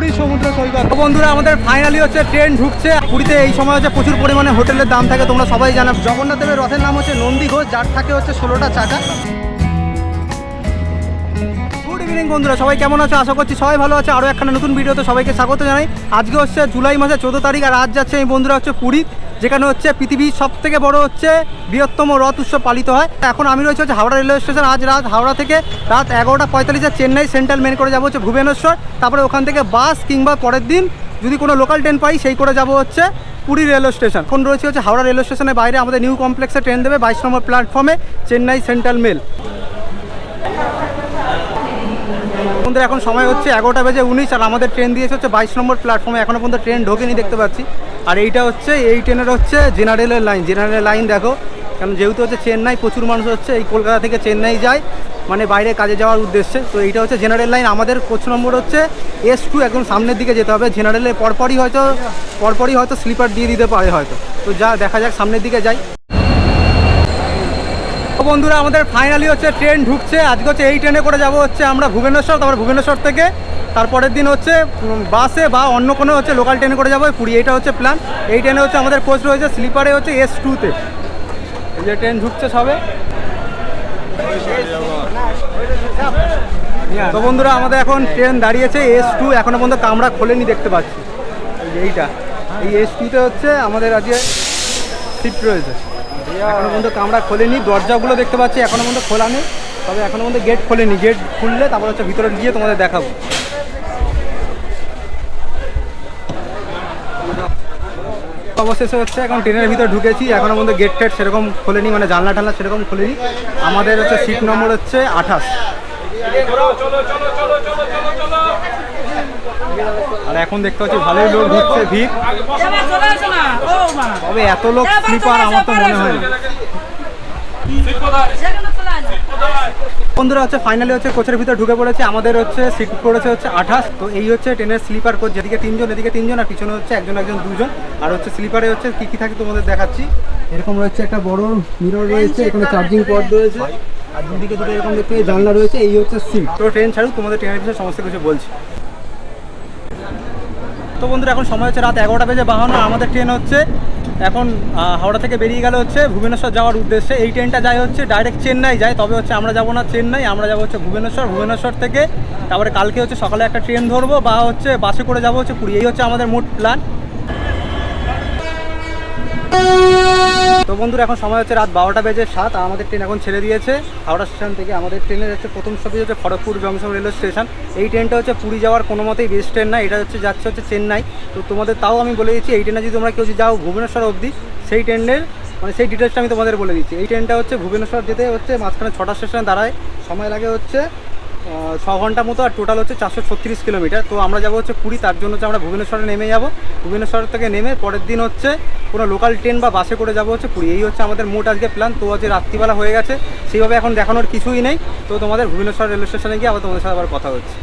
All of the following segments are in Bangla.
পুরী সমুদ্র সৈকত। বন্ধুরা আমাদের ফাইনালি হচ্ছে ট্রেন ঢুকছে পুরীতে। এই সময় হচ্ছে প্রচুর পরিমাণে হোটেলের দাম থাকে, তোমরা সবাই জানো। জগন্নাথ দেবের রথের নাম হচ্ছে নন্দী ঘোষ, যার থাকে হচ্ছে 16টা চাকা। গুড ইভিনিং বন্ধুরা, সবাই কেমন আছো? আশা করছি সবাই ভালো আছে। আরও একখানা নতুন ভিডিওতে সবাইকে স্বাগত জানাই। আজকে হচ্ছে জুলাই মাসের 14 তারিখ আর আজ যাচ্ছে এই বন্ধুরা হচ্ছে পুরী, যেখানে হচ্ছে পৃথিবীর সবথেকে বড় হচ্ছে বৃহত্তম রথ উৎসব পালিত হয়। এখন আমি রয়েছে হচ্ছে হাওড়া রেলওয়ে স্টেশন। আজ রাত হাওড়া থেকে রাত 11:45 চেন্নাই সেন্ট্রাল মেন করে যাবো হচ্ছে ভুবনেশ্বর। তারপরে ওখান থেকে বাস কিংবা পরের দিন যদি কোনো লোকাল ট্রেন পাই সেই করে যাব হচ্ছে পুরী রেলওয়ে স্টেশন। এখন রয়েছে হচ্ছে হাওড়া রেলওয়ে স্টেশনের বাইরে আমাদের নিউ কমপ্লেক্সে ট্রেন দেবে 22 নম্বর প্ল্যাটফর্মে চেন্নাই সেন্ট্রাল মেল। আমাদের এখন সময় হচ্ছে 11:19 আর আমাদের ট্রেন দিয়েছে হচ্ছে 22 নম্বর প্ল্যাটফর্মে। এখনও পর্যন্ত ট্রেন ঢোকেনি দেখতে পাচ্ছি। আর এইটা হচ্ছে এই ট্রেনের হচ্ছে জেনারেলের লাইন দেখো, কারণ যেহেতু হচ্ছে চেন্নাই প্রচুর মানুষ হচ্ছে এই কলকাতা থেকে চেন্নাই যায়, মানে বাইরে কাজে যাওয়ার উদ্দেশ্যে। তো এইটা হচ্ছে জেনারেল লাইন। আমাদের কোচ নম্বর হচ্ছে S2, একদম সামনের দিকে যেতে হবে। জেনারেলের পরপরই হয়তো স্লিপার দিয়ে দিতে পারে হয়তো। তো যা দেখা যাক, সামনের দিকে যাই। বন্ধুরা আমাদের ফাইনালি হচ্ছে ট্রেন ঢুকছে। আজকে হচ্ছে এই ট্রেনে করে যাব হচ্ছে আমরা ভুবনেশ্বর। তারপর ভুবনেশ্বর থেকে তারপরের দিন হচ্ছে বাসে বা অন্য কোনো হচ্ছে লোকাল ট্রেনে করে যাবো পুরী। এইটা হচ্ছে প্ল্যান। এই ট্রেনে হচ্ছে আমাদের কোচ রয়েছে স্লিপারে হচ্ছে S2-তে। এই যে ট্রেন ঢুকছে সবে। তো বন্ধুরা আমাদের এখন ট্রেন দাঁড়িয়েছে S2, এখনো পর্যন্ত কামরা খোলেনি দেখতে পাচ্ছি। এই S2-তে হচ্ছে আমাদের আজকে সিট রয়েছে। এখনো পর্যন্ত কামরা খোলেনি, দরজাগুলো দেখতে পাচ্ছি এখনো পর্যন্ত খোলা নেই, তবে এখনো পর্যন্ত গেট খোলেনি। গেট খুললে তারপর হচ্ছে ভিতরে গিয়ে তোমাদের দেখাবো। অবশেষে হচ্ছে এখন ট্রেনের ভিতরে ঢুকেছি। এখনো পর্যন্ত গেট টেট সেরকম খোলেনি, মানে জানলা টানলা সেরকম খোলেনি। আমাদের হচ্ছে সিট নম্বর হচ্ছে 28। আর এখন দেখতে পাচ্ছি ভালোই লোক ঢুকছে, ভিড়। তবে এত লোক স্লিপার আমার তো মনে হয় না। বন্ধুরা হচ্ছে ফাইনালি হচ্ছে কোচের ভিতরে ঢুকে পড়েছে। আমাদের হচ্ছে সিট পড়েছে হচ্ছে 28। তো এই হচ্ছে ট্রেনের স্লিপার কোচ, যেদিকে 3 জন এদিকে 3 জন আর পিছনে হচ্ছে একজন 2 জন। আর হচ্ছে স্লিপারে হচ্ছে কী কী থাকে তোমাদের দেখাচ্ছি। এরকম রয়েছে একটা বড় মিরর রয়েছে, এখানে চার্জিং পড রয়েছে, আর দুদিকে দুটো এরকম দেখতে জানলা রয়েছে। এই হচ্ছে সিট। তো ট্রেন ছাড়ুক, তোমাদের ট্রেনের বিষয়ে সমস্ত কিছু বলছি। তো বন্ধুরা এখন সময় হচ্ছে রাত 11:52। আমাদের ট্রেন হচ্ছে এখন হাওড়া থেকে বেরিয়ে গেল হচ্ছে ভুবনেশ্বর যাওয়ার উদ্দেশ্যে। এই ট্রেনটা যায় হচ্ছে ডাইরেক্ট চেন্নাই যায়, তবে হচ্ছে আমরা যাবো না চেন্নাই, আমরা যাবো হচ্ছে ভুবনেশ্বর থেকে তারপরে কালকে হচ্ছে সকালে একটা ট্রেন ধরবো বা হচ্ছে বাসে করে যাবো হচ্ছে পুরী। এই হচ্ছে আমাদের মোট প্ল্যান। তো বন্ধুরা এখন সময় হচ্ছে রাত 12:07 আর আমাদের ট্রেন এখন ছেড়ে দিয়েছে হাওড়া স্টেশন থেকে। আমাদের ট্রেনের হচ্ছে প্রথম স্টপেজ হচ্ছে খড়গপুর জংশন রেলওয়ে স্টেশন। এই ট্রেনটা হচ্ছে পুরী যাওয়ার কোনো মতেই বেস্ট ট্রেন না, এটা যাচ্ছে হচ্ছে চেন্নাই। তো তোমাদের তাও আমি বলে দিচ্ছি, এই ট্রেনে যদি তোমরা কেউ যাও ভুবনেশ্বর অবধি, সেই ট্রেনের মানে সেই ডিটেলসটা আমি তোমাদের বলে দিচ্ছি। এই ট্রেনটা হচ্ছে ভুবনেশ্বর যেতে হচ্ছে মাঝখানে 6টা স্টেশনে দাঁড়ায়, সময় লাগে হচ্ছে 6 ঘন্টা মতো, আর টোটাল হচ্ছে 436 কিলোমিটার। তো আমরা যাবো হচ্ছে পুরী, তার জন্য হচ্ছে আমরা ভুবনেশ্বরে নেমে যাবো। ভুবনেশ্বর থেকে নেমে পরের দিন হচ্ছে কোনো লোকাল ট্রেন বা বাসে করে যাবো হচ্ছে পুরী। এই হচ্ছে আমাদের মোট আজকে প্ল্যান। তো আজকে রাত্রিবেলা হয়ে গেছে, সেইভাবে এখন দেখানোর কিছুই নেই। তো তোমাদের ভুবনেশ্বর রেলওয়ে স্টেশনে গিয়ে আবার তোমাদের সাথে আবার কথা হচ্ছে।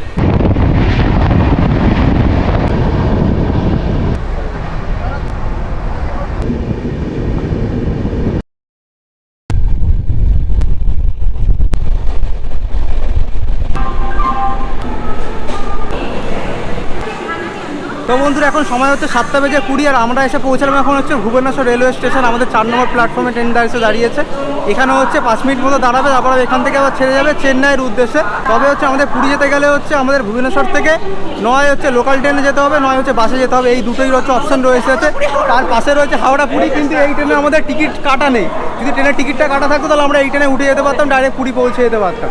তো বন্ধুরা এখন সময় হচ্ছে 7:20 আর আমরা এসে পৌঁছালাম এখন হচ্ছে ভুবনেশ্বর রেলওয়ে স্টেশন। আমাদের 4 নম্বর প্ল্যাটফর্মে ট্রেন দাঁড়িয়েছে। এখানে হচ্ছে 5 মিনিট মতো দাঁড়াবে, তারপর এখান থেকে আবার ছেড়ে যাবে চেন্নাইয়ের উদ্দেশ্যে। তবে হচ্ছে আমাদের পুরী যেতে গেলে হচ্ছে আমাদের ভুবনেশ্বর থেকে নয় হচ্ছে লোকাল ট্রেনে যেতে হবে, নয় হচ্ছে বাসে যেতে হবে। এই দুটোই হচ্ছে অপশন রয়েছে। তার পাশে রয়েছে হাওড়া পুরী, কিন্তু এই ট্রেনে আমাদের টিকিট কাটা নেই। যদি ট্রেনের টিকিটটা কাটা থাকতো তাহলে আমরা এই ট্রেনে উঠে যেতে পারতাম, ডাইরেক্ট পুরী পৌঁছে যেতে পারতাম।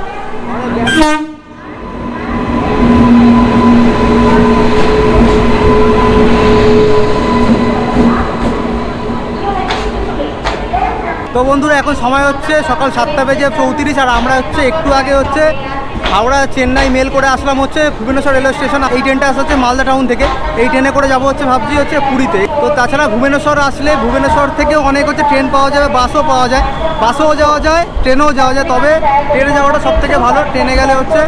তো বন্ধুরা এখন সময় হচ্ছে সকাল 7:34 আর আমরা হচ্ছে একটু আগে হচ্ছে হাওড়া চেন্নাই মেল করে আসলাম হচ্ছে ভুবনেশ্বর রেলওয়ে স্টেশন। এই ট্রেনটা আসছে হচ্ছে মালদা টাউন থেকে। এই ট্রেনে করে যাবো হচ্ছে ভাবছি হচ্ছে পুরীতে। তো তাছাড়া ভুবনেশ্বর আসলে ভুবনেশ্বর থেকেও অনেক হচ্ছে ট্রেন পাওয়া যাবে, বাসও পাওয়া যায়, বাসেও যাওয়া যায়, ট্রেনেও যাওয়া যায়। তবে ট্রেনে যাওয়াটা সব থেকে ভালো, ট্রেনে গেলে হচ্ছে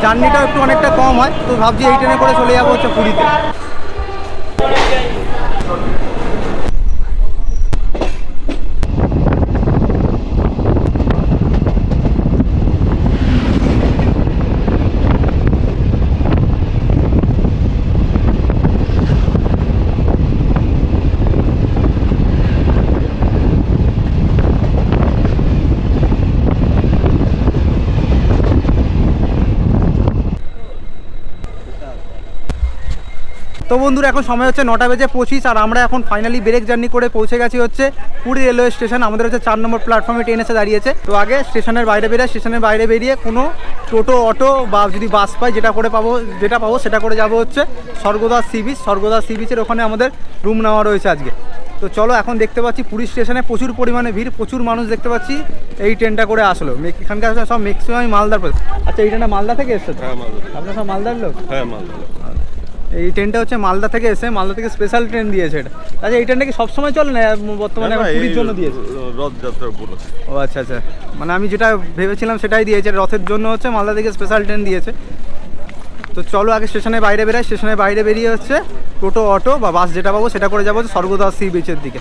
জার্নিটাও একটু অনেকটা কম হয়। তো ভাবছি এই ট্রেনে করে চলে যাবো হচ্ছে পুরীতে। তো বন্ধুরা এখন সময় হচ্ছে 9:25 আর আমরা এখন ফাইনালি ব্রেক জার্নি করে পৌঁছে গেছি হচ্ছে পুরী রেলওয়ে স্টেশন। আমাদের হচ্ছে 4 নম্বর প্ল্যাটফর্মে ট্রেন এসে দাঁড়িয়েছে। তো আগে স্টেশনের বাইরে বেরিয়ে কোনো টোটো অটো বা যদি বাস পাই যেটা পাবো সেটা করে যাব হচ্ছে স্বর্গদাস সি বিচের ওখানে আমাদের রুম নেওয়া রয়েছে আজকে। তো চলো এখন দেখতে পাচ্ছি পুরী স্টেশনে প্রচুর পরিমাণে ভিড়, প্রচুর মানুষ দেখতে পাচ্ছি এই ট্রেনটা করে আসলো। এখানকার সব ম্যাক্সিমাম মালদার। আচ্ছা এই ট্রেনটা মালদা থেকে এসছে? হ্যাঁ মালদা। আপনার সব মালদার লোক? হ্যাঁ মালদা। এই ট্রেনটা হচ্ছে মালদা থেকে স্পেশাল ট্রেন দিয়েছে এটা। আচ্ছা এই ট্রেনটা কি সবসময় চলে না বর্তমানে পুরীর জন্য দিয়েছে? রথযাত্রার উপলক্ষে। ও আচ্ছা আচ্ছা, মানে আমি যেটা ভেবেছিলাম সেটাই দিয়েছে, রথের জন্য হচ্ছে মালদা থেকে স্পেশাল ট্রেন দিয়েছে। তো চলো আগে স্টেশনের বাইরে বেরিয়ে হচ্ছে টোটো অটো বা বাস যেটা পাবো সেটা করে যাবো স্বর্গদাস সি বিচের দিকে।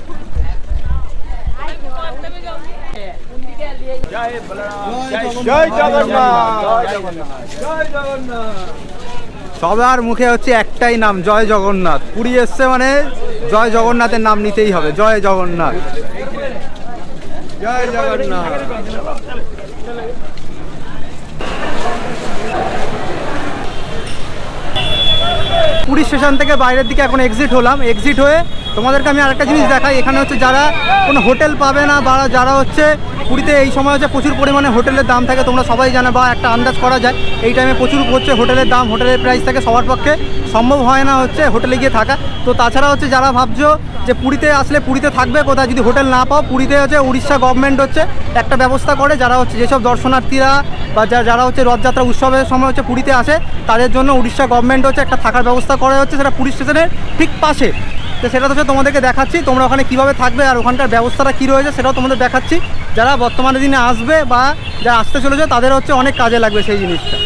সবার মুখে হচ্ছে একটাই নাম, জয় জগন্নাথ। পুরী এসছে মানে জয় জগন্নাথের নাম নিতেই হবে। জয় জগন্নাথ, জয় জগন্নাথ। পুরী স্টেশন থেকে বাইরের দিকে এখন এক্সিট হয়ে তোমাদেরকে আমি আরেকটা জিনিস দেখাই। এখানে হচ্ছে যারা কোনো হোটেল পাবে না বা যারা হচ্ছে পুরীতে এই সময় হচ্ছে প্রচুর পরিমাণে হোটেলের দাম থাকে, তোমরা সবাই জানো বা একটা আন্দাজ করা যায় এই টাইমে প্রচুর হচ্ছে হোটেলের দাম, হোটেলের প্রাইস থাকে, সবার পক্ষে সম্ভব হয় না হচ্ছে হোটেলে গিয়ে থাকা। তো তাছাড়া হচ্ছে যারা ভাবছো যে পুরীতে আসলে পুরীতে থাকবে কোথায়, যদি হোটেল না পাও পুরীতে হচ্ছে উড়িষ্যা গভর্নমেন্ট হচ্ছে একটা ব্যবস্থা করে, যারা হচ্ছে যেসব দর্শনার্থীরা বা যারা হচ্ছে রথযাত্রা উৎসবের সময় হচ্ছে পুরীতে আসে তাদের জন্য উড়িষ্যা গভর্নমেন্ট হচ্ছে একটা থাকার ব্যবস্থা করে হচ্ছে সেটা পুরী স্টেশনের ঠিক পাশে। তো সেটা তো তোমাদেরকে দেখাচ্ছি, তোমরা ওখানে কীভাবে থাকবে আর ওখানকার ব্যবস্থাটা কী রয়েছে সেটাও তোমাদের দেখাচ্ছি। যারা বর্তমানে দিনে আসবে বা যারা আসতে চলেছে তাদের হচ্ছে অনেক কাজে লাগবে সেই জিনিসটা।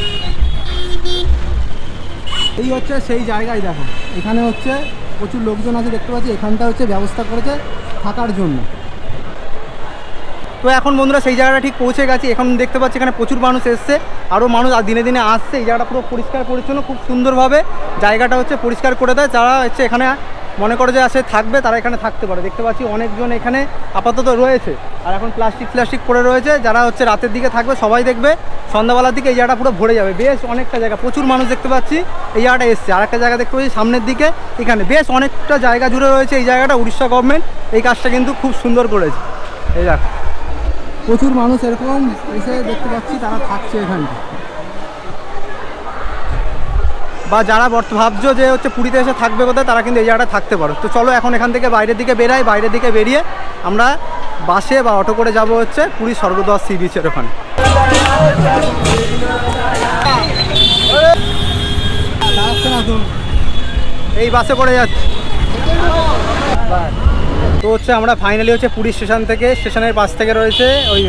এই হচ্ছে সেই জায়গায় দেখো, এখানে হচ্ছে প্রচুর লোকজন আছে দেখতে পাচ্ছি, এখানটা হচ্ছে ব্যবস্থা করেছে থাকার জন্য। তো এখন বন্ধুরা সেই জায়গাটা ঠিক পৌঁছে গেছি। এখন দেখতে পাচ্ছি এখানে প্রচুর মানুষ এসছে, আরও মানুষ দিনে দিনে আসছে। এই জায়গাটা পুরো পরিষ্কার পরিচ্ছন্ন, খুব সুন্দরভাবে জায়গাটা হচ্ছে পরিষ্কার করে দেয়। যারা হচ্ছে এখানে মনে করে যে আসে থাকবে তারা এখানে থাকতে পারে। দেখতে পাচ্ছি অনেকজন এখানে আপাতত রয়েছে, আর এখন প্লাস্টিক পড়ে রয়েছে। যারা হচ্ছে রাতের দিকে থাকবে সবাই দেখবে সন্ধ্যাবেলার দিকে এই জায়গাটা পুরো ভরে যাবে। বেশ অনেকটা জায়গা, প্রচুর মানুষ দেখতে পাচ্ছি এই জায়গাটা এসছে। আর একটা জায়গা দেখতে পাচ্ছি সামনের দিকে, এখানে বেশ অনেকটা জায়গা জুড়ে রয়েছে এই জায়গাটা। উড়িষ্যা গভর্নমেন্ট এই কাজটা কিন্তু খুব সুন্দর করেছে। এই দেখো প্রচুর মানুষ এরকম এসে দেখতে পাচ্ছি তারা থাকছে এখানটা। বা যারা ভাবছো যে হচ্ছে পুরীতে এসে থাকবে কোথায় তারা কিন্তু এই জায়গাটা থাকতে পারো। তো চলো এখন এখান থেকে বাইরের দিকে বেরিয়ে আমরা বাসে বা অটো করে যাব হচ্ছে পুরী স্বর্গদাস সি বিচের ওখানে। এই বাসে করে যাচ্ছি। তো হচ্ছে আমরা ফাইনালি হচ্ছে পুরী স্টেশনের পাশ থেকে রয়েছে ওই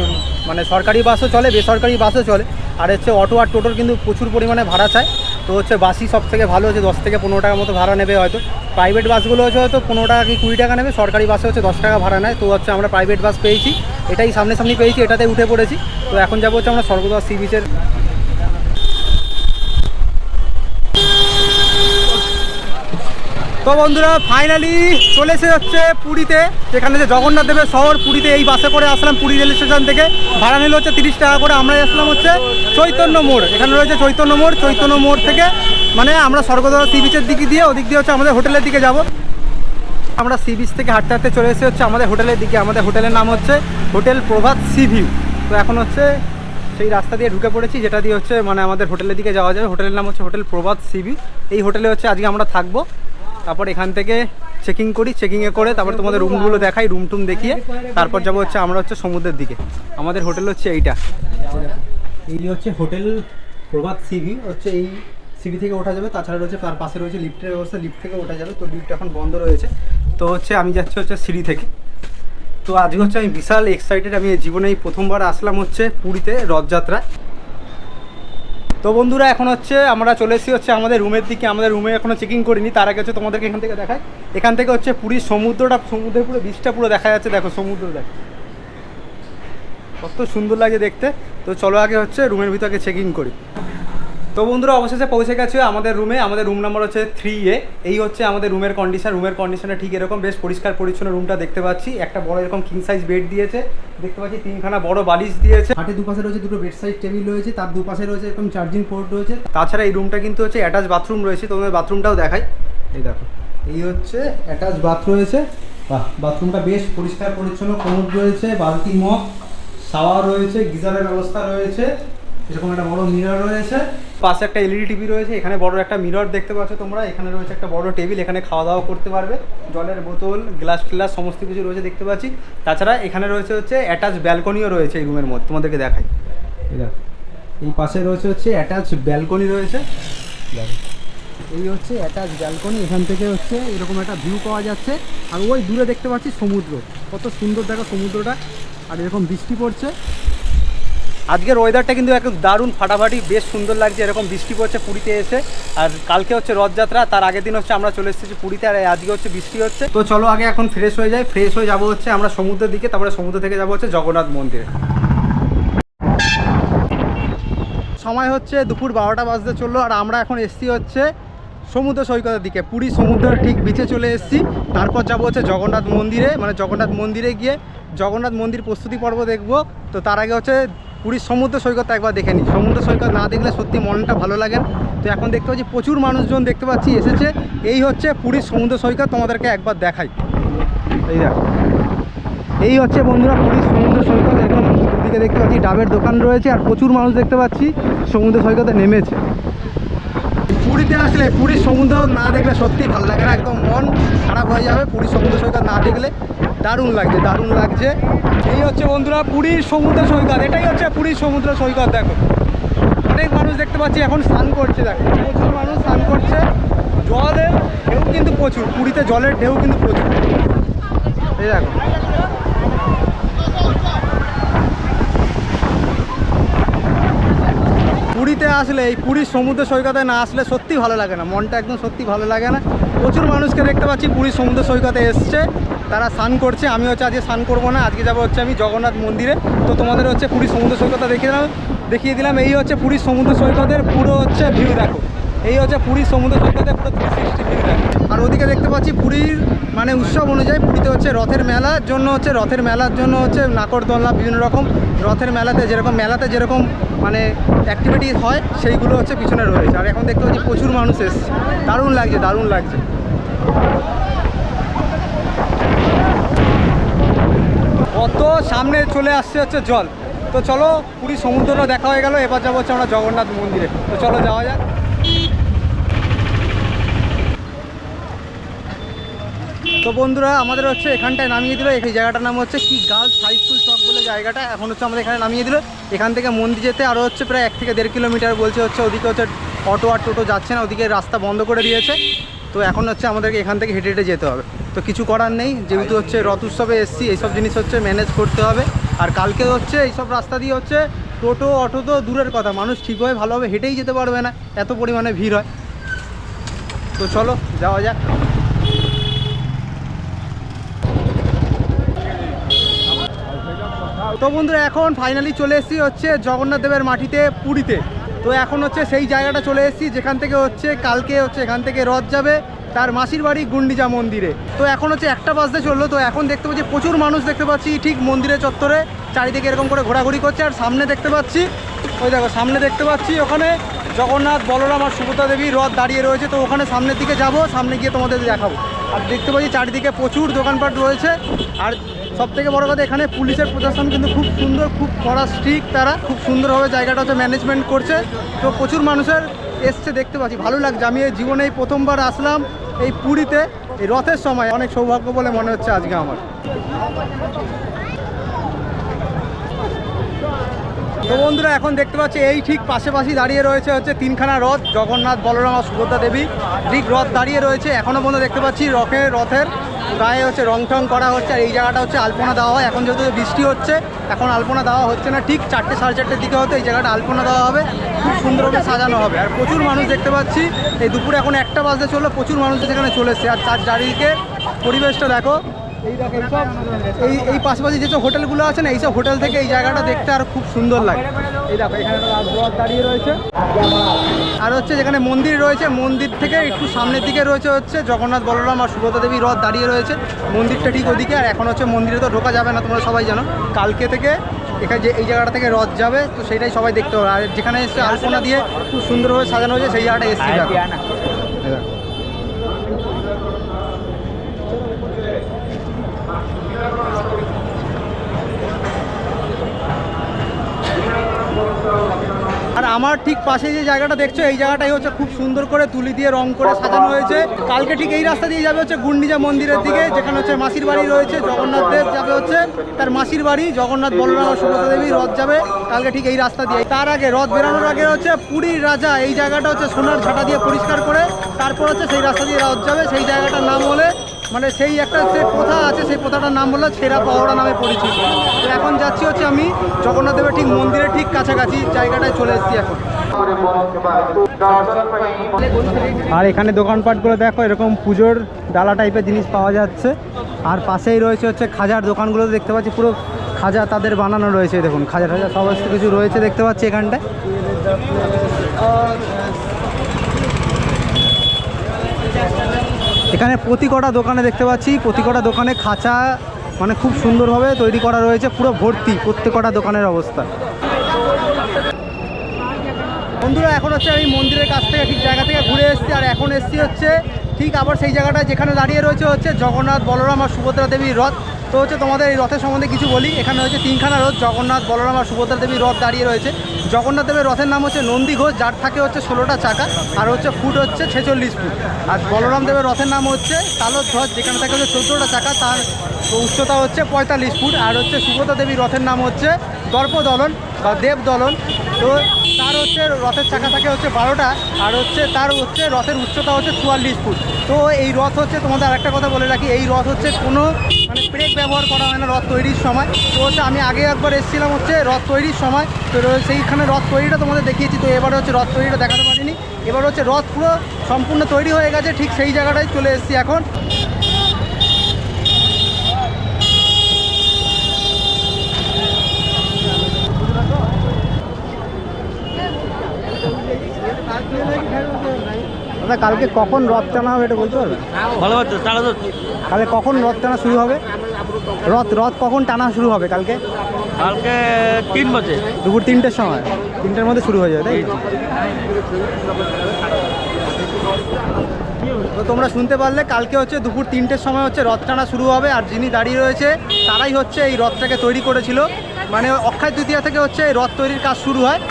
মানে সরকারি বাসও চলে, বেসরকারি বাসও চলে, আর হচ্ছে অটো আর টোটোর কিন্তু প্রচুর পরিমাণে ভাড়া চায়। তো হচ্ছে বাসই সব থেকে ভালো, হচ্ছে 10 থেকে 15 টাকা মতো ভাড়া নেবে হয়তো। প্রাইভেট বাসগুলো হচ্ছে হয়তো 15 টাকা কি 20 টাকা নেবে, সরকারি বাসে হচ্ছে 10 টাকা ভাড়া নেয়। তো হচ্ছে আমরা প্রাইভেট বাস পেয়েছি, এটাই সামনাসামনি পেয়েছি, এটাতে উঠে পড়েছি। তো এখন যাবো হচ্ছে আমরা স্বর্গদাস সি বিচের। তো বন্ধুরা ফাইনালি চলে এসে হচ্ছে পুরীতে, যেখানে যে জগন্নাথ দেবের শহর পুরীতে। এই বাসে করে আসলাম পুরী রেল স্টেশন থেকে, ভাড়া নিল হচ্ছে 30 টাকা করে। আমরা আসলাম হচ্ছে চৈতন্য মোড়, এখানে রয়েছে চৈতন্য মোড় থেকে মানে আমরা স্বর্গদ্বার সি বিচের দিকে দিয়ে ওদিক দিয়ে হচ্ছে আমাদের হোটেলের দিকে যাব। আমরা সি বিচ থেকে হাঁটতে হাঁটতে চলে এসে হচ্ছে আমাদের হোটেলের দিকে। আমাদের হোটেলের নাম হচ্ছে হোটেল প্রভাত সি ভিউ। তো এখন হচ্ছে সেই রাস্তা দিয়ে ঢুকে পড়েছি যেটা দিয়ে হচ্ছে মানে আমাদের হোটেলের দিকে যাওয়া যাবে। হোটেলের নাম হচ্ছে হোটেল প্রভাত সি ভিউ। এই হোটেলে হচ্ছে আজকে আমরা থাকবো। তারপর এখান থেকে চেকিংয়ে করে তারপর তোমাদের রুমগুলো দেখাই, রুম টুম দেখিয়ে তারপর যাবো হচ্ছে আমরা হচ্ছে সমুদ্রের দিকে। আমাদের হোটেল হচ্ছে এই হচ্ছে হোটেল প্রভাত সি ভিউ। হচ্ছে এই সিঁড়ি থেকে ওঠা যাবে, তাছাড়া রয়েছে তার পাশে রয়েছে লিফটের ব্যবস্থা, লিফট থেকে ওঠা যাবে। তো লিফট এখন বন্ধ রয়েছে। তো হচ্ছে আমি যাচ্ছি হচ্ছে সিঁড়ি থেকে। তো আজকে হচ্ছে আমি বিশাল এক্সাইটেড, আমি জীবনে এই প্রথমবার আসলাম হচ্ছে পুরীতে রথযাত্রায়। তো বন্ধুরা এখন হচ্ছে আমরা চলে এসেছি হচ্ছে আমাদের রুমের দিকে। আমাদের রুমে এখনও চেকিং করিনি, তার আগে হচ্ছে তোমাদেরকে এখান থেকে দেখাই। এখান থেকে হচ্ছে পুরীর সমুদ্রের পুরো বিচটা পুরো দেখা যাচ্ছে। দেখো সমুদ্র দেখো কত সুন্দর লাগে দেখতে। তো চলো আগে হচ্ছে রুমের ভিতরে চেকিং করি। তো বন্ধুরা অবশেষে পৌঁছে গেছে আমাদের রুমে। আমাদের রুম নাম্বার হচ্ছে 3A। এই হচ্ছে আমাদের রুমের কন্ডিশনটা ঠিক এরকম, বেশ পরিষ্কার পরিচ্ছন্ন রুমটা দেখতে পাচ্ছি। একটা বড় এরকম কিং সাইজ বেড দিয়েছে, দেখতে পাচ্ছি 3খানা বড় বালিশ দিয়েছে। হাটে দুপাশে রয়েছে দুটো বেড সাইড টেবিল রয়েছে, তার দুপাশে রয়েছে এরকম চার্জিং পোর্ট রয়েছে। তাছাড়া এই রুমটা কিন্তু হচ্ছে অ্যাটাচ বাথরুম রয়েছে, তোমাদের বাথরুমটাও দেখাই। এই দেখো, এই হচ্ছে অ্যাটাচ বাথ রয়েছে। বাহ, বাথরুমটা বেশ পরিষ্কার পরিচ্ছন্ন, কোমোড রয়েছে, বালতি মগ, শাওয়ার রয়েছে, গিজারের ব্যবস্থা রয়েছে, এরকম একটা বড় মিরর রয়েছে, পাশে একটা এলইডি টিভি রয়েছে, এখানে বড় একটা মিরর দেখতে পাচ্ছ তোমরা, এখানে রয়েছে একটা বড় টেবিল, এখানে খাওয়া দাওয়া করতে পারবে, জলের বোতল, গ্লাস টিলাস সমস্ত কিছু রয়েছে দেখতে পাচ্ছি। তাছাড়া এখানে রয়েছে হচ্ছে অ্যাটাচ ব্যালকনিও রয়েছে এই রুমের মধ্যে, তোমাদেরকে দেখাই। এই পাশে রয়েছে হচ্ছে অ্যাটাচ ব্যালকনি রয়েছে, দেখো এই হচ্ছে অ্যাটাচ ব্যালকনি, এখান থেকে হচ্ছে এরকম একটা ভিউ পাওয়া যাচ্ছে। আর ওই দূরে দেখতে পাচ্ছি সমুদ্র, কত সুন্দর দেখো সমুদ্রটা, আর এরকম বৃষ্টি পড়ছে। আজকের ওয়েদারটা কিন্তু একদম দারুণ ফাটাফাটি, বেশ সুন্দর লাগছে, এরকম বৃষ্টি পড়ছে পুরীতে এসে। আর কালকে হচ্ছে রথযাত্রা, তার আগের দিন হচ্ছে আমরা চলে এসেছি পুরীতে, আর আজকে হচ্ছে বৃষ্টি হচ্ছে। তো চলো আগে এখন ফ্রেশ হয়ে যাই, ফ্রেশ হয়ে যাবো হচ্ছে আমরা সমুদ্রের দিকে, তারপরে সমুদ্র থেকে যাবো হচ্ছে জগন্নাথ মন্দিরে। সময় হচ্ছে দুপুর 12টা বাজতে চললো, আর আমরা এখন এসছি হচ্ছে সমুদ্র সৈকতের দিকে, পুরী সমুদ্রের ঠিক বিচে চলে এসেছি। তারপর যাবো হচ্ছে জগন্নাথ মন্দিরে, মানে জগন্নাথ মন্দিরে গিয়ে জগন্নাথ মন্দির প্রস্তুতি পর্ব দেখবো। তো তার আগে হচ্ছে পুরীর সমুদ্র সৈকতটা একবার দেখে নিই, সমুদ্র সৈকত না দেখলে সত্যি মনটা ভালো লাগে। তো এখন দেখতে পাচ্ছি প্রচুর মানুষজন দেখতে পাচ্ছি এসেছে, এই হচ্ছে পুরীর সমুদ্র সৈকত, তোমাদেরকে একবার দেখাই। এই দেখো, এই হচ্ছে বন্ধুরা পুরীর সমুদ্র সৈকত, এখন দিকে দেখতে পাচ্ছি ডাবের দোকান রয়েছে, আর প্রচুর মানুষ দেখতে পাচ্ছি সমুদ্র সৈকতে নেমেছে। পুরীতে আসলে পুরীর সমুদ্র না দেখলে সত্যি ভালো লাগে না, একদম মন খারাপ হয়ে যাবে পুরীর সমুদ্র সৈকত না দেখলে। দারুণ লাগছে, দারুণ লাগছে। এই হচ্ছে বন্ধুরা পুরীর সমুদ্র সৈকত, এটাই হচ্ছে পুরীর সমুদ্র সৈকত। দেখো অনেক মানুষ দেখতে পাচ্ছি এখন স্নান করছে, দেখো প্রচুর মানুষ স্নান করছে, জলের ঢেউ কিন্তু প্রচুর, পুরীতে জলের ঢেউ কিন্তু প্রচুর। এই দেখো পুরীতে আসলে, এই পুরীর সমুদ্র সৈকতে না আসলে সত্যি ভালো লাগে না, মনটা একদম সত্যি ভালো লাগে না। প্রচুর মানুষকে দেখতে পাচ্ছি পুরীর সমুদ্র সৈকতে এসছে, তারা স্নান করছে। আমি হচ্ছে আজকে স্নান করবো না, আজকে যাবো হচ্ছে আমি জগন্নাথ মন্দিরে। তো তোমাদের হচ্ছে পুরীর সমুদ্র সৈকতটা দেখিয়ে দিলাম। এই হচ্ছে পুরীর সমুদ্র সৈকতের পুরো হচ্ছে ভিউ, দেখো এই হচ্ছে পুরীর সমুদ্র সৈকতের পুরো 360 ভিউ দেখো। আর ওদিকে দেখতে পাচ্ছি পুরীর মানে উৎসব অনুযায়ী পুরীতে হচ্ছে রথের মেলার জন্য হচ্ছে নাকরদোলনা, বিভিন্ন রকম রথের মেলাতে যেরকম মানে অ্যাক্টিভিটি হয় সেইগুলো হচ্ছে পিছনে রয়েছে। আর এখন দেখতে পাচ্ছি প্রচুর মানুষ এসছে, দারুণ লাগছে, দারুণ লাগছে। কত সামনে চলে আসছে হচ্ছে জল। তো চলো পুরী সমুদ্রটা দেখা হয়ে গেল, এবার যাবো হচ্ছে আমরা জগন্নাথ মন্দিরে। তো চলো যাওয়া যাক। তো বন্ধুরা আমাদের হচ্ছে এখানটায় নামিয়ে দিল, এই জায়গাটার নাম হচ্ছে কি গার্লস হাই স্কুল চক বলে জায়গাটা, এখন হচ্ছে আমাদের এখানে নামিয়ে দিল। এখান থেকে মন্দির যেতে আরও হচ্ছে প্রায় 1 থেকে 1.5 কিলোমিটার বলছে হচ্ছে, ওদিকে হচ্ছে অটো আর টোটো যাচ্ছে না, ওদিকে রাস্তা বন্ধ করে দিয়েছে। তো এখন হচ্ছে আমাদেরকে এখান থেকে হেঁটে হেঁটে যেতে হবে। তো কিছু করার নেই, যেহেতু হচ্ছে রথ উৎসবে এসছি, এইসব জিনিস হচ্ছে ম্যানেজ করতে হবে। আর কালকে হচ্ছে এইসব রাস্তা দিয়ে হচ্ছে টোটো অটো তো দূরের কথা, মানুষ ঠিকভাবে ভালোভাবে হেঁটেই যেতে পারবে না, এত পরিমাণে ভিড় হয়। তো চলো যাওয়া যাক। তো বন্ধুরা এখন ফাইনালি চলে এসেছি হচ্ছে জগন্নাথ দেবের মাটিতে পুরীতে। তো এখন হচ্ছে সেই জায়গাটা চলে এসেছি যেখান থেকে হচ্ছে কালকে হচ্ছে এখান থেকে রথ যাবে তার মাসির বাড়ি গুন্ডিচা মন্দিরে। তো এখন হচ্ছে 1টা বাজতে চললো। তো এখন দেখতে পাচ্ছি প্রচুর মানুষ দেখতে পাচ্ছি ঠিক মন্দিরের চত্বরে চারিদিকে এরকম করে ঘোরাঘুরি করছে। আর সামনে দেখতে পাচ্ছি, ওই দেখো সামনে দেখতে পাচ্ছি ওখানে জগন্নাথ, বলরাম আর সুভদ্রা দেবী রথ দাঁড়িয়ে রয়েছে। তো ওখানে সামনের দিকে যাব, সামনে গিয়ে তোমাদের দেখাবো। আর দেখতে পাচ্ছি চারিদিকে প্রচুর দোকানপাট রয়েছে। আর সবথেকে বড় কথা এখানে পুলিশের প্রশাসন কিন্তু খুব সুন্দর, খুব কড়া স্ট্রিক্ট, তারা খুব সুন্দরভাবে জায়গাটা হচ্ছে ম্যানেজমেন্ট করছে। তো প্রচুর মানুষের এসছে দেখতে পাচ্ছি, ভালো লাগছে। আমি এই জীবনে প্রথমবার আসলাম এই পুরীতে এই রথের সময়, অনেক সৌভাগ্য বলে মনে হচ্ছে আজকে আমার। তো বন্ধুরা এখন দেখতে পাচ্ছি এই ঠিক পাশাপাশি দাঁড়িয়ে রয়েছে হচ্ছে 3খানা রথ, জগন্নাথ, বলরাম আর সুভদ্রা দেবী ঠিক রথ দাঁড়িয়ে রয়েছে। এখনও পর্যন্ত দেখতে পাচ্ছি রথের গায়ে হচ্ছে রং টং করা হচ্ছে। আর এই জায়গাটা হচ্ছে আলপনা দেওয়া হয়, এখন যেহেতু বৃষ্টি হচ্ছে এখন আলপনা দেওয়া হচ্ছে না, ঠিক 4টে সাড়ে 4টের দিকে হয়তো এই জায়গাটা আলপনা দেওয়া হবে, খুব সুন্দরভাবে সাজানো হবে। আর প্রচুর মানুষ দেখতে পাচ্ছি, এই দুপুরে এখন 1টা বাজতে চললো, প্রচুর মানুষ সেখানে চলে এসছে। আর তার চারিদিকে পরিবেশটা দেখো, এই দেখো এইসব এই পাশাপাশি যেসব হোটেলগুলো আছে না, এইসব হোটেল থেকে এই জায়গাটা দেখতে আর খুব সুন্দর লাগে। এই দেখো এখানে রথ দাঁড়িয়ে রয়েছে। আর হচ্ছে যেখানে মন্দির রয়েছে, মন্দির থেকে একটু সামনের দিকে রয়েছে হচ্ছে জগন্নাথ, বলরাম আর সুভদ্রা দেবী রথ দাঁড়িয়ে রয়েছে। মন্দিরটা ঠিক ওদিকে। আর এখন হচ্ছে মন্দিরে তো ঢোকা যাবে না, তোমরা সবাই জানো। কালকে থেকে এখানে যে এই জায়গাটা থেকে রথ যাবে, তো সেটাই সবাই দেখতে হবে। আর যেখানে এসছে আলপনা দিয়ে খুব সুন্দরভাবে সাজানো হয়েছে সেই জায়গাটা এসছে। আর আমার ঠিক পাশে যে জায়গাটা দেখছো এই জায়গাটাই হচ্ছে খুব সুন্দর করে তুলি দিয়ে রং করে সাজানো হয়েছে। কালকে ঠিক এই রাস্তা দিয়ে যাবে হচ্ছে গুন্ডিচা মন্দিরের দিকে, যেখানে হচ্ছে মাসির বাড়ি রয়েছে। জগন্নাথ দেব যাবে হচ্ছে তার মাসির বাড়ি, জগন্নাথ বলরাম আর সুভদ্রা দেবী রথ যাবে কালকে ঠিক এই রাস্তা দিয়ে। তার আগে রথ বেরোনোর আগে হচ্ছে পুরীর রাজা এই জায়গাটা হচ্ছে সোনার ঝাঁটা দিয়ে পরিষ্কার করে তারপর হচ্ছে সেই রাস্তা দিয়ে রথ যাবে। সেই জায়গাটার নাম হলে মানে সেই একটা যে প্রথা আছে সেই প্রথাটার নাম হলো ছেঁড়া পাওড়া নামে পরিচিত। তো এখন যাচ্ছি হচ্ছে আমি জগন্নাথ দেবের ঠিক মন্দিরের ঠিক কাছাকাছি জায়গাটায় চলে এসেছি এখন। আর এখানে দোকানপাটগুলো দেখো এরকম পুজোর ডালা টাইপের জিনিস পাওয়া যাচ্ছে। আর পাশেই রয়েছে হচ্ছে খাজার দোকানগুলো দেখতে পাচ্ছি, পুরো খাজা তাদের বানানো রয়েছে। দেখুন খাজা টাজা সমস্ত কিছু রয়েছে দেখতে পাচ্ছি এখানটায়। এখানে প্রতি কটা দোকানে দেখতে পাচ্ছি, প্রতি কটা দোকানে খাঁচা মানে খুব সুন্দরভাবে তৈরি করা রয়েছে, পুরো ভর্তি প্রত্যেক কটা দোকানের অবস্থা। বন্ধুরা এখন হচ্ছে আমি মন্দিরের কাছ থেকে ঠিক জায়গা থেকে ঘুরে এসেছি, আর এখন এসেছি হচ্ছে ঠিক আবার সেই জায়গাটায় যেখানে দাঁড়িয়ে রয়েছে হচ্ছে জগন্নাথ বলরাম আর সুভদ্রা দেবীর রথ। তো হচ্ছে তোমাদের এই রথের সম্বন্ধে কিছু বলি। এখানে হচ্ছে তিনখানা রথ, জগন্নাথ বলরাম আর সুভদ্রা দেবীর রথ দাঁড়িয়ে রয়েছে। জগন্নাথ দেবের রথের নাম হচ্ছে নন্দী ঘোষ, যার থাকে হচ্ছে 16টা চাকা আর হচ্ছে ফুট হচ্ছে 46 ফুট। আর বলরাম দেবের রথের নাম হচ্ছে তালধ্বজ, যেখানে থাকে হচ্ছে 14টা চাকা, তার উচ্চতা হচ্ছে 45 ফুট। আর হচ্ছে সুভদ্রা দেবীর রথের নাম হচ্ছে দর্পদলন বা দেবদলন। তো তার হচ্ছে রথের চাকা থাকে হচ্ছে 12টা, আর হচ্ছে তার হচ্ছে রথের উচ্চতা হচ্ছে 44 ফুট। তো এই রথ হচ্ছে তোমাদের আরেকটা কথা বলে রাখি, এই রথ হচ্ছে কোনো মানে ব্রেক ব্যবহার করা হয় না রথ তৈরির সময়। তো হচ্ছে আমি আগে একবার এসেছিলাম হচ্ছে রথ তৈরির সময়, তো সেইখানে রথ তৈরিটা তোমাদের দেখিয়েছি। তো এবারে হচ্ছে রথ তৈরিটা দেখাতে পারিনি। এবার হচ্ছে রথ পুরো সম্পূর্ণ তৈরি হয়ে গেছে, ঠিক সেই জায়গাটায় চলে এসেছি এখন। দাদা কালকে কখন রথ টানা হবে এটা বলতে পারবে? কালকে কখন রথ টানা শুরু হবে? রথ কখন টানা শুরু হবে কালকে? কালকে 3 বাজে, দুপুর 3টের সময়, 3টের মধ্যে শুরু হয়ে যাবে তাই? তো তোমরা শুনতে পারলে কালকে হচ্ছে দুপুর 3টের সময় হচ্ছে রথ টানা শুরু হবে। আর যিনি দাঁড়িয়ে রয়েছে তারাই হচ্ছে এই রথটাকে তৈরি করেছিল। মানে অক্ষয় তৃতীয়া থেকে হচ্ছে এই রথ তৈরির কাজ শুরু হয়।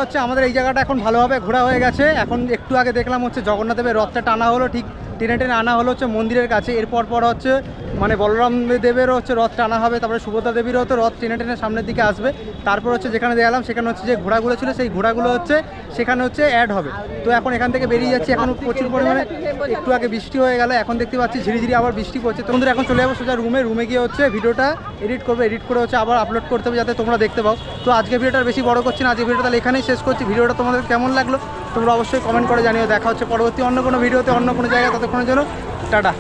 হচ্ছে আমাদের এই জায়গাটা এখন ভালোভাবে ঘোরা হয়ে গেছে। এখন একটু আগে দেখলাম হচ্ছে জগন্নাথ দেবের রথটা টানা হলো, ঠিক টেনে টেনে আনা হলো হচ্ছে মন্দিরের কাছে। এরপর হচ্ছে মানে বলরাম দেবেরও হচ্ছে রথ টানা হবে, তারপরে সুভদ্রা দেবীরও তো রথ টেনে টেনে সামনের দিকে আসবে। তারপর হচ্ছে যেখানে দেখলাম সেখানে হচ্ছে যে ঘোড়াগুলো ছিল সেই ঘোড়াগুলো হচ্ছে সেখানে হচ্ছে অ্যাড হবে। তো এখন এখান থেকে বেরিয়ে যাচ্ছি। এখন প্রচুর পরিমাণে একটু আগে বৃষ্টি হয়ে গেল, এখন দেখতে পাচ্ছি ঝিরিঝিরি আবার বৃষ্টি পড়ছে। তোমাদের এখন চলে যাবো সোজা রুমে গিয়ে হচ্ছে ভিডিওটা এডিট করবো, এডিট করে হচ্ছে আবার আপলোড করতে হবে যাতে তোমরা দেখতে পাও। তো আজকে ভিডিওটা বেশি বড় করছি না, আজকে ভিডিওটা তাহলে এখানেই শেষ করছি। ভিডিওটা তোমাদের কেমন লাগলো তোমরা অবশ্যই কমেন্ট করে জানিও। দেখা হচ্ছে পরবর্তী অন্য কোনো ভিডিওতে অন্য কোনো জায়গায়, ততক্ষণের জন্য টাটা।